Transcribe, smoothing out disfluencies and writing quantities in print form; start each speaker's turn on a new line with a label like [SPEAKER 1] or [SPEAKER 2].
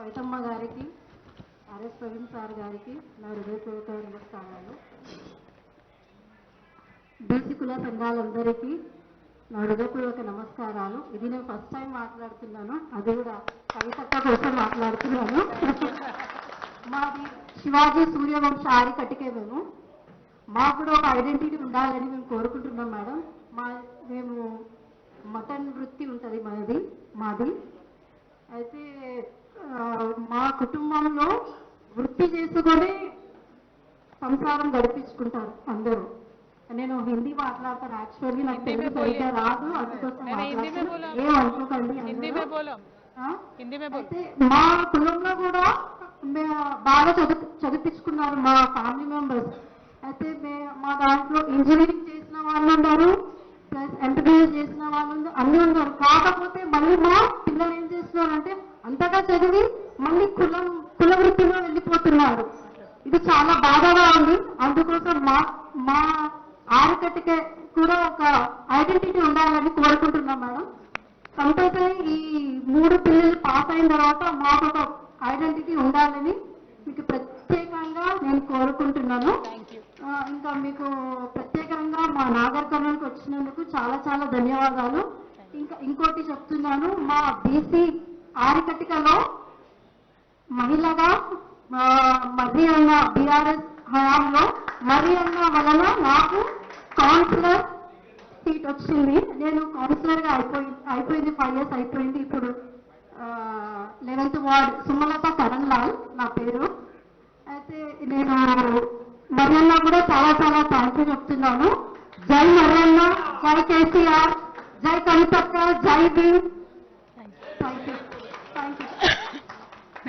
[SPEAKER 1] కవితమ్మ గారికి, RS Praveen sir గారికి నా హృదయపూర్వక నమస్కారాలు. బీసీ కుల సంఘాలందరికీ నా హృదయపూర్వక నమస్కారాలు. ఇది నేను ఫస్ట్ టైం మాట్లాడుతున్నాను, అది కూడా కవితక్క కోసం మాట్లాడుతున్నాను. మాది శివాజీ సూర్యవంశ ఆరికట్టికే మాకు కూడా ఒక ఐడెంటిటీ ఉండాలని మేము కోరుకుంటున్నాం మేడం. మేము మటన్ వృత్తి ఉంటుంది మాది. అయితే మా కుటుంబంలో వృత్తి చేసుకొని సంసారం గడిపించుకుంటారు అందరూ. నేను హిందీ మాట్లాడతాను, యాక్చువల్లీ నాకు తెలుగు సరిగ్గా రాదు, అందుకోసం ఏమనుకోకండి. అయితే మా కులంలో కూడా బాగా చదివించుకున్నారు మా ఫ్యామిలీ మెంబర్స్. అయితే మా దాంట్లో ఇంజనీరింగ్ చేసిన వాళ్ళు ఉన్నారు, ప్లస్ ఎంటర్ప్రైజ్ చేసిన వాళ్ళు అన్నీ ఉన్నారు. కాకపోతే మళ్ళీ మా పిల్లలు ఏం చేస్తున్నారంటే అంతగా చదివి మళ్ళీ కుల వృత్తిలో వెళ్ళిపోతున్నారు. ఇది చాలా బాధగా ఉంది. అందుకోసం మా ఆరికట్టుకే కూడా ఒక ఐడెంటిటీ ఉండాలని కోరుకుంటున్నాం మేడం. కంపల్సరీ ఈ 3 పిల్లలు పాస్ అయిన తర్వాత మాకు ఒక ఐడెంటిటీ ఉండాలని మీకు ప్రత్యేకంగా నేను కోరుకుంటున్నాను. ఇంకా మీకు ప్రత్యేకంగా మా నాగర్ కర్నూలుకి వచ్చినందుకు చాలా చాలా ధన్యవాదాలు. ఇంకోటి చెప్తున్నాను, మా బీసీ ఆరికట్టికలో మహిళగా మర్రి అన్న బీఆర్ఎస్ హయాంలో మర్రి అన్న వలన నాకు కౌన్సిలర్ సీట్ వచ్చింది. నేను కౌన్సిలర్గా అయిపోయింది 5 years అయిపోయింది. ఇప్పుడు 11th వార్డ్ సుమలత కరణ్ లాల్ నా పేరు. అయితే నేను మర్రన్న కూడా చాలా చాలా థ్యాంక్ యూ చెప్తున్నాను. జై మర్రన్న, జై కేసీఆర్, జై కవితక్క, జై భీమ్. Thank you.